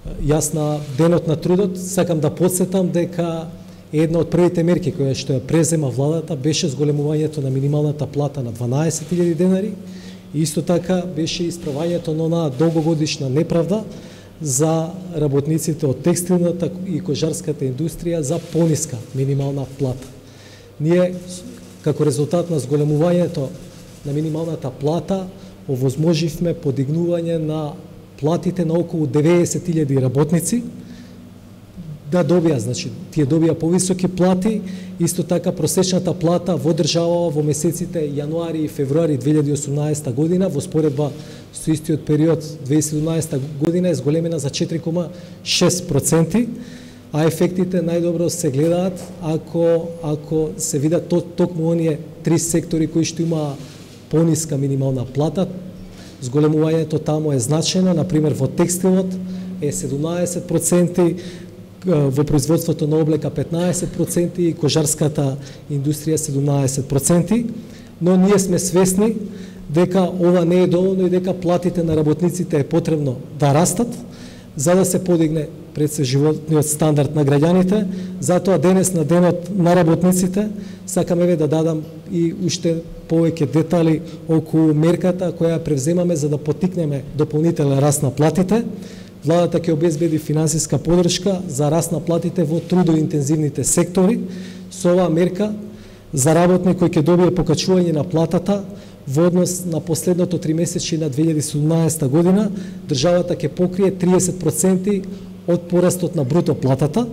Јас на денот на трудот сакам да подсетам дека една од првите мерки која што ја презема владата беше зголемувањето на минималната плата на 12.000 денари и исто така беше исправањето на онаа долгогодишна неправда за работниците од текстилната и кожарската индустрија за пониска минимална плата. Ние, како резултат на зголемувањето на минималната плата, овозможивме подигнување на платите на околу 90.000 работници, да добија, значи, тие добија повисоки плати, исто така просечната плата во држава во месеците јануари и февруари 2018 година, во споредба со истиот период 2017 година е зголемена за 4,6%, а ефектите најдобро се гледаат ако се видат токму оние три сектори кои што има пониска минимална плата. Зголемувањето таму е значено, например во текстилот е 17%, во производството на облека 15% и кожарската индустрија 17%, но ние сме свесни дека ова не е доволно и дека платите на работниците е потребно да растат за да се подигне пред се животниот стандард на граѓаните. Затоа денес на денот на работниците сакаме да дадам и уште повеќе детали околу мерката која превземаме за да поттикнеме дополнителен раст на платите. Владата ќе обезбеди финансиска поддршка за раст на платите во трудоинтензивните сектори. Со оваа мерка за работник кој ќе добие покачување на платата во однос на последното тримесечје на 2017 година, државата ќе покрие 30% од порастот на бруто платата.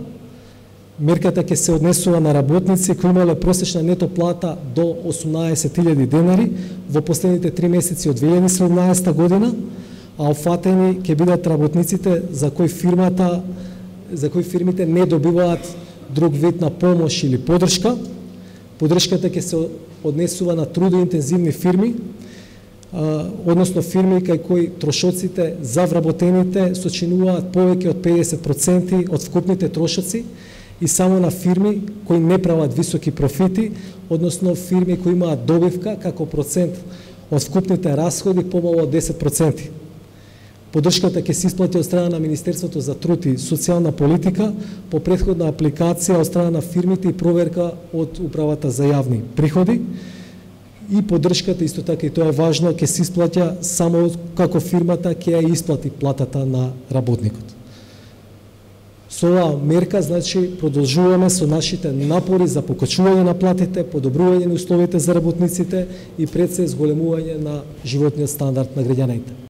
Мерката ќе се однесува на работници кои имале просечна нето плата до 18.000 денари во последните 3 месеци од 2017 година, а офатени ќе бидат работниците за кои фирмите не добиваат друг вид на помош или поддршка. Поддршката ќе се однесува на трудоинтензивни фирми, односно фирми кај кои трошоците за вработените сочинуваат повеќе од 50% од вкупните трошоци и само на фирми кои не прават високи профити, односно фирми кои имаат добивка како процент од вкупните расходи помало од 10%. Поддршката ќе се исплати од страна на Министерството за труд и социјална политика по претходна апликација од страна на фирмите и проверка од Управата за јавни приходи. И поддршката, исто така и тоа е важно, ќе се исплаќа само како фирмата ќе ја исплати платата на работникот. Со оваа мерка, значи, продолжуваме со нашите напори за покачување на платите, подобрување на условите за работниците и пред се зголемување на животниот стандард на граѓаните.